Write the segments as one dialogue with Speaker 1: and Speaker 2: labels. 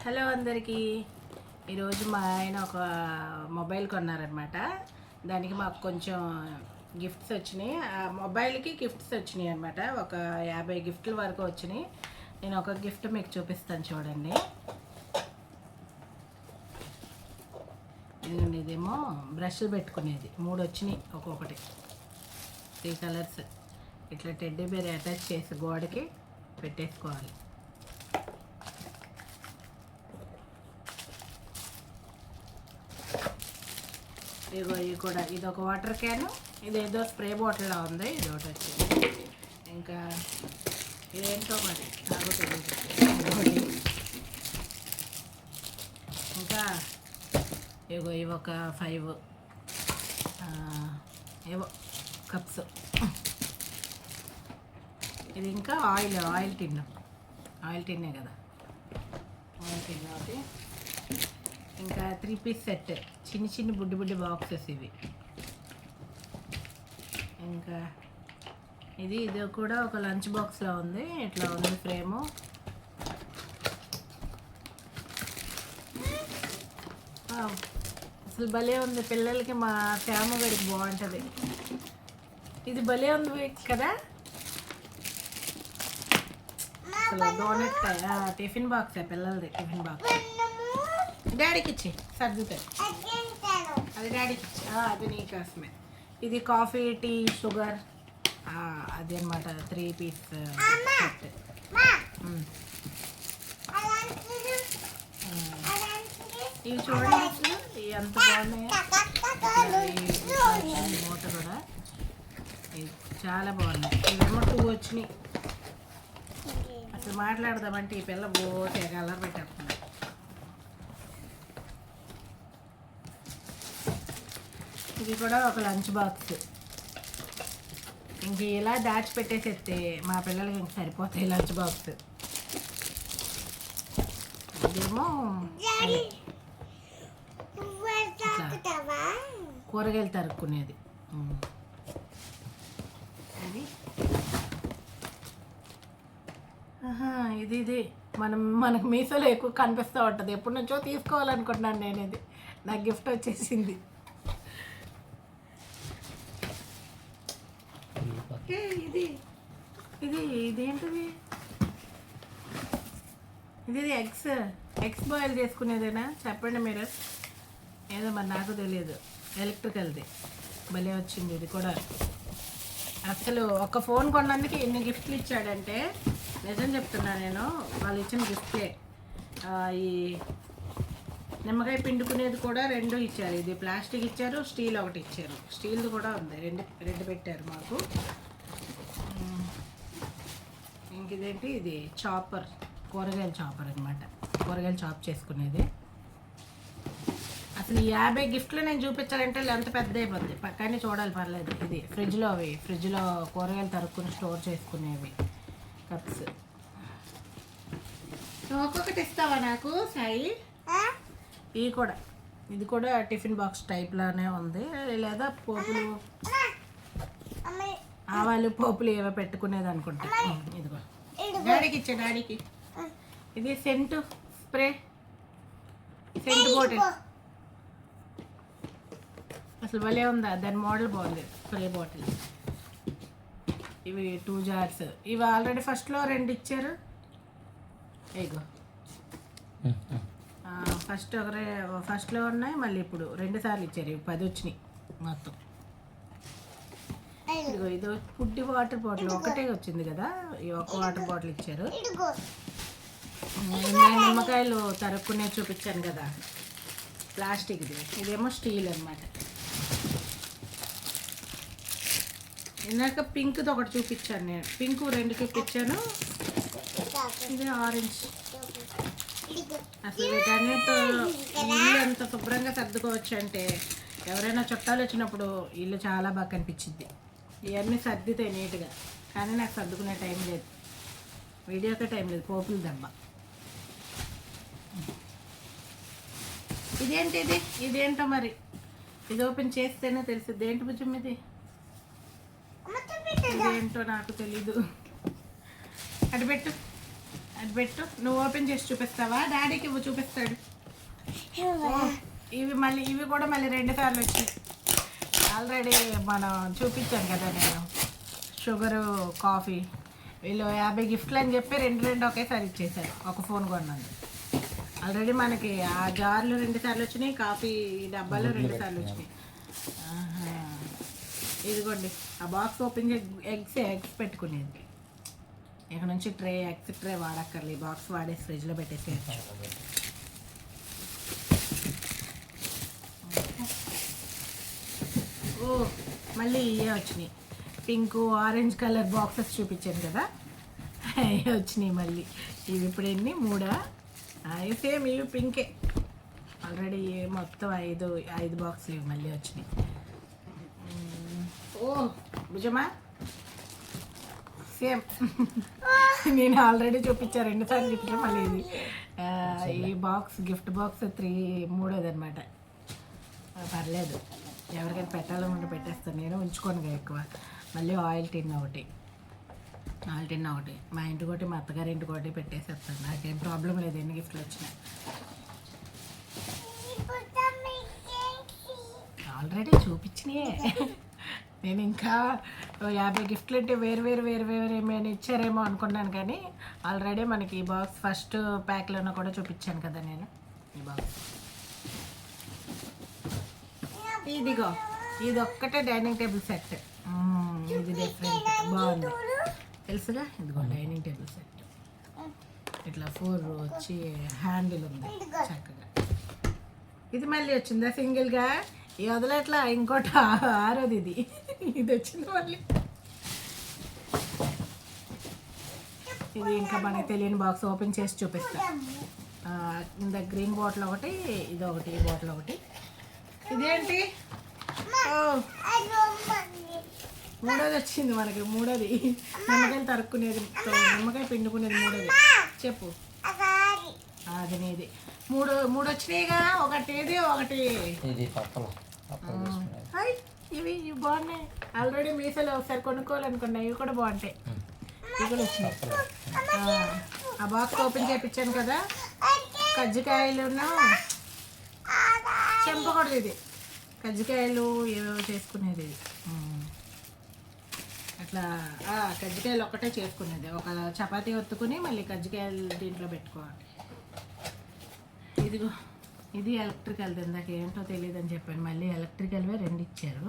Speaker 1: Hello అందరికీ. ఈరోజు మా ఆయన ఒక మొబైల్ కొన్నారనమాట. దానికి మాకు కొంచెం గిఫ్ట్స్ వచ్చినాయి. ఆ మొబైల్కి గిఫ్ట్స్ వచ్చినాయి అనమాట. ఒక 50 గిఫ్ట్ల వరకు వచ్చినాయి. నేను ఒక గిఫ్ట్ మీకు చూపిస్తాను, చూడండి. ఇదేమో బ్రష్లు పెట్టుకునేది 3 వచ్చినాయి, ఒక్కొక్కటి 3 కలర్స్. ఇట్లా టెడ్డీ బేర్ అటాచ్ చేసి గోడకి పెట్టేసుకోవాలి. ఇగో ఇవి కూడా, ఇది ఒక వాటర్ క్యాను, ఇదేదో స్ప్రే బాటిల్లా ఉంది, ఇది ఒకటి వచ్చింది. ఇంకా ఇదేంటో మరి నాకు తెలియదు. ఇంకా ఇగో ఇవి ఒక 5 ఏవో కప్స్. ఇది ఇంకా ఆయిల్ టిన్నే కదా, ఆయిల్ టిన్ ఒకటి. ఇంకా 3 పీస్ సెట్, చిన్న బుడ్డి బాక్సెస్ ఇవి. ఇంకా ఇది కూడా ఒక లంచ్ బాక్స్లో ఉంది, ఇట్లా ఉంది ఫ్రేము. అసలు భలే ఉంది, పిల్లలకి మా ఫ్యామిలీ గడికి బాగుంటుంది. ఇది భలే ఉంది కదా. అసలు డోనట్ టిఫిన్ బాక్సే, పిల్లలది టిఫిన్ బాక్స్. డాడీకి ఇచ్చి సర్దుతాయి, అది డాడీకి ఇచ్చి, అది నీ కోసమే. ఇది కాఫీ, టీ, షుగర్, అది అనమాట. 3 పీస్ సెట్. ఇవి చూడండి, ఇవి ఎంత బాగున్నాయో. మూట కూడా చాలా బాగున్నాయి. ఇవేమో 2 వచ్చినాయి. అసలు మాట్లాడదామంటే ఈ పిల్ల పోతే కలర్ పెట్టేస్తుంది. ఇది కూడా ఒక లంచ్ బాక్స్. ఇంక ఇలా దాచిపెట్టేసేస్తే మా పిల్లలకి ఇంక సరిపోతాయి లంచ్ బాక్స్. ఇదేమో కూరగాయలు తరుక్కునేది. అది ఇది మనకు మీసోలో ఎక్కువ కనిపిస్తూ ఉంటుంది. ఎప్పటి నుంచో తీసుకోవాలనుకుంటున్నాను నేను. ఇది నాకు గిఫ్ట్ వచ్చేసింది. ఇదేంటిది? ఇది ఎగ్స్ బాయిల్ చేసుకునేదేనా? చెప్పండి మీరు. ఏదో మరి నాకు తెలియదు. ఎలక్ట్రికల్ది భలే వచ్చింది. ఇది కూడా అసలు ఒక ఫోన్ కొన్నందుకు ఎన్ని గిఫ్ట్లు ఇచ్చాడంటే, నిజం చెప్తున్నా నేను, వాళ్ళు ఇచ్చిన గిఫ్ట్లే. ఈ నిమ్మకాయ పిండుకునేది కూడా 2 ఇచ్చారు. ఇది ప్లాస్టిక్ ఇచ్చారు, స్టీల్ ఒకటి ఇచ్చారు. స్టీల్ది కూడా ఉంది, 2 పెట్టారు మాకు. ఇంకేంటి, ఇది చాపర్, కూరగాయల చాపర్ అనమాట. కూరగాయలు చాప్ చేసుకునేది. అసలు ఈ 50 గిఫ్ట్లు నేను చూపించాలంటే ఎంత పెద్ద అయిపోద్ది, పక్కనే చూడాలి, పర్లేదు. ఇది ఫ్రిడ్జ్లో కూరగాయలు తరుక్కుని స్టోర్ చేసుకునేవి కప్స్. ఒక్కొక్కటి ఇస్తావా నాకు సాయి? ఇది కూడా టిఫిన్ బాక్స్ టైప్లానే ఉంది. లేదా పోపులు, ఆవాలు, పోపులు ఏవో పెట్టుకునేది అనుకుంటా. ఇదిగో డాడీకి ఇచ్చా, డాడీకి. ఇది సెంట్ బాటిల్. అసలు భలే ఉందా, దాని మోడల్ బాగుంది. Spray bottle. ఇవి 2 జార్స్. ఇవి ఆల్రెడీ ఫస్ట్లో 2 ఇచ్చారు. ఇగో ఫస్ట్లో ఉన్నాయి, మళ్ళీ ఇప్పుడు 2 సార్లు ఇచ్చారు. ఇవి 10 వచ్చినాయి మొత్తం. ఇదిగో ఇది ఫుడ్ వాటర్ బాటిల్ ఒకటే వచ్చింది కదా, ఈ ఒక్క వాటర్ బాటిల్ ఇచ్చారు. నిమ్మకాయలు తరుక్కునే చూపించాను కదా, ప్లాస్టిక్ది. ఇదేమో స్టీల్ అనమాట. ఇందాక పింక్ది ఒకటి చూపించాను నేను. పింక్ 2 చూపించాను. ఇది ఆరెంజ్. అసలు వీటన్నిటితో ఇల్లు ఎంత శుభ్రంగా సర్దుకోవచ్చు అంటే, ఎవరైనా చుట్టాలు వచ్చినప్పుడు ఇల్లు చాలా బాగా కనిపించింది. ఇవన్నీ సర్దితే నీట్గా. కానీ నాకు సర్దుకునే టైం లేదు, వీడియోకే టైం లేదు. పోపులు దెబ్బ. ఇదేంటో మరి, ఇది ఓపెన్ చేస్తేనే తెలుస్తుంది. ఏంటి భుజం ఇది? ఇదేంటో నాకు తెలీదు. అటు పెట్టు. అది పెట్టు, నువ్వు ఓపెన్ చేసి చూపిస్తావా? డాడీకి ఇవ్వు, చూపిస్తాడు. ఇవి మళ్ళీ, ఇవి కూడా మళ్ళీ 2 సార్లు వచ్చాయి. ఆల్రెడీ మనం చూపించాను కదా నేను, షుగరు, కాఫీ. వీళ్ళు 50 గిఫ్ట్లు అని చెప్పి 2 ఒకేసారి ఇచ్చేసారు ఒక ఫోన్ కొన్నాను. ఆల్రెడీ మనకి ఆ జార్లు 2 సార్లు వచ్చినాయి, కాఫీ డబ్బాలు 2 సార్లు వచ్చినాయి. ఇదిగోండి ఆ బాక్స్ ఓపెన్ చేసి ఎగ్స్ పెట్టుకునేది. ఇక్కడ నుంచి ఎగ్స్ ట్రే వాడక్కర్లే, బాక్స్ వాడేసి ఫ్రిడ్జ్లో పెట్టేసేయచ్చు. ఓ మళ్ళీ ఇవే వచ్చినాయి, పింక్ ఆరెంజ్ కలర్ బాక్సెస్ చూపించాను కదా, ఇవి వచ్చినాయి మళ్ళీ. ఇవి ఇప్పుడు ఎన్ని, 3? ఇవి సేమ్, ఇవి పింకే. ఆల్రెడీ మొత్తం 5 బాక్సులు ఇవి మళ్ళీ వచ్చినాయి. ఓ భుజమా సేమ్, నేను ఆల్రెడీ చూపించాను 2 సార్లు చూపించాను మళ్ళీ ఇది. ఈ బాక్స్ గిఫ్ట్ బాక్స్ 3 అనమాట. పర్లేదు, ఎవరికైనా పెట్టాలనుకుంటే పెట్టేస్తాను, నేను ఉంచుకోను ఎక్కువ. మళ్ళీ ఆయిల్ టిన్ ఒకటి, మా ఇంటికి ఒకటి, మా అత్తగారి ఇంటికి ఒకటి పెట్టేసేస్తాను. నాకేం ప్రాబ్లం లేదు ఎన్ని గిఫ్ట్లు వచ్చినా. ఆల్రెడీ చూపించినాయే. నేను ఇంకా 50 గిఫ్ట్లు అంటే వేరు ఏమైనా ఇచ్చారేమో అనుకున్నాను, కానీ ఆల్రెడీ మనకి ఈ బాక్స్ ఫస్ట్ ప్యాక్లోనే కూడా చూపించాను కదా నేను. ఈ బాక్స్ ఇదిగో, ఇది ఒక్కటే డైనింగ్ టేబుల్ సెట్. ఇది డిఫరెంట్, బాగుంది తెలుసుగా. ఇదిగో డైనింగ్ టేబుల్ సెట్, ఇట్లా 4 వచ్చి హ్యాండిల్ ఉంది చక్కగా. ఇది మళ్ళీ వచ్చిందా సింగిల్గా, ఈ వదలట్లా. ఇంకోటి 6వది ఇది, ఇది వచ్చింది మళ్ళీ. ఇది ఇంకా మనకి తెలియని బాక్స్ ఓపెన్ చేసి చూపిస్తా. ఇంత గ్రీన్ బాటిల్ ఒకటి, ఇది ఒకటి, ఈ బాటిల్ ఒకటి. ఇదేంటి, 3వది వచ్చింది మనకి. 3వది నిమ్మకాయలు తరుక్కునేది, నిమ్మకాయ పిండుకునేది 3వది. చెప్పు, అది నీది. 3 వచ్చినాయిగా, ఒకటి ఇది, ఒకటి ఇవి బాగున్నాయి. ఆల్రెడీ మీసాలో ఒకసారి కొనుక్కోవాలనుకున్నా, ఇవి కూడా బాగుంటాయి. ఇవి కూడా వచ్చినాయి. ఆ బాక్స్ ఓపెన్ చేయించాను కదా, కజ్జికాయలును చెంపకూడదు, ఇది కజ్జికాయలు ఏవో చేసుకునేది. ఇది అట్లా కజ్జికాయలు ఒక్కటే చేసుకునేది. ఒక చపాతీ ఒత్తుకుని మళ్ళీ కజ్జికాయలు దీంట్లో పెట్టుకోవాలి. ఇదిగో, ఇది ఎలక్ట్రికల్. ఇందాక ఏంటో తెలియదు అని చెప్పాను, మళ్ళీ ఎలక్ట్రికల్వే 2 ఇచ్చారు.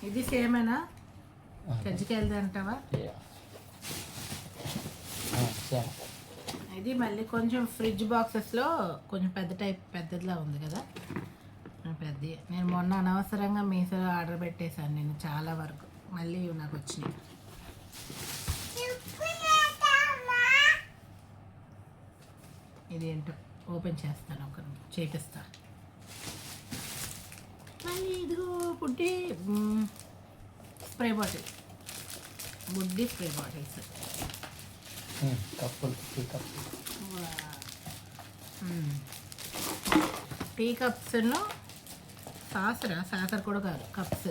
Speaker 1: ఇది సేమేనా, కజ్జికాయలది అంటావా? ఇది మళ్ళీ కొంచెం ఫ్రిడ్జ్ బాక్సెస్లో కొంచెం పెద్దదిలా ఉంది కదా, పెద్దది. నేను మొన్న అనవసరంగా మీషోలో ఆర్డర్ పెట్టేశాను నేను చాలా వరకు, మళ్ళీ ఇవి నాకు వచ్చినాయి. ఇదేంటో ఓపెన్ చేస్తాను, ఒక చేపిస్తా. మళ్ళీ ఇదిగో బుడ్డి స్ప్రే బాటిల్, బుడ్డి స్ప్రే బాటిల్స్, టీ కప్స్ను సాసర్ కూడా కాదు, కప్స్.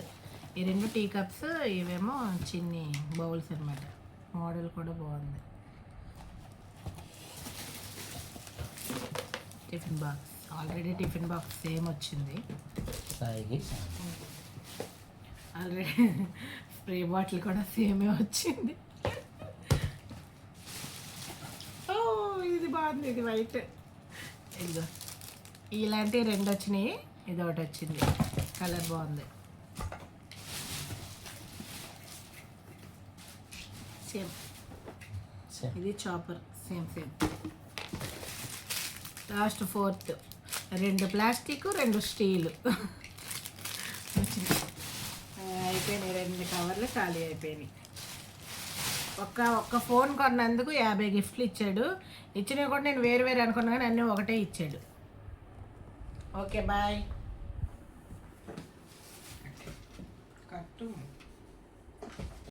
Speaker 1: ఈ 2 టీ కప్స్, ఇవేమో చిన్ని బౌల్స్ అనమాట. మోడల్ కూడా బాగుంది. Tiffin box, already tiffin box same వచ్చింది. ఆల్రెడీ స్ప్రే బాటిల్ కూడా సేమే వచ్చింది. ఓ ఇది బాగుంది, ఇది వైట్. ఇదిగో ఇలాంటివి 2 వచ్చినాయి, ఇది ఒకటి వచ్చింది, కలర్ బాగుంది. సేమ్, ఇది chopper, same. Last 4th, 2 plastic, 2 steel అయిపోయినాయి. 2 కవర్లు ఖాళీ అయిపోయినాయి. ఒక్క ఫోన్ కొన్నందుకు 50 గిఫ్ట్లు ఇచ్చాడు. ఇచ్చినవి కూడా నేను వేరు అనుకున్నా, కానీ అన్నీ ఒకటే ఇచ్చాడు. Okay bye. కట్టు.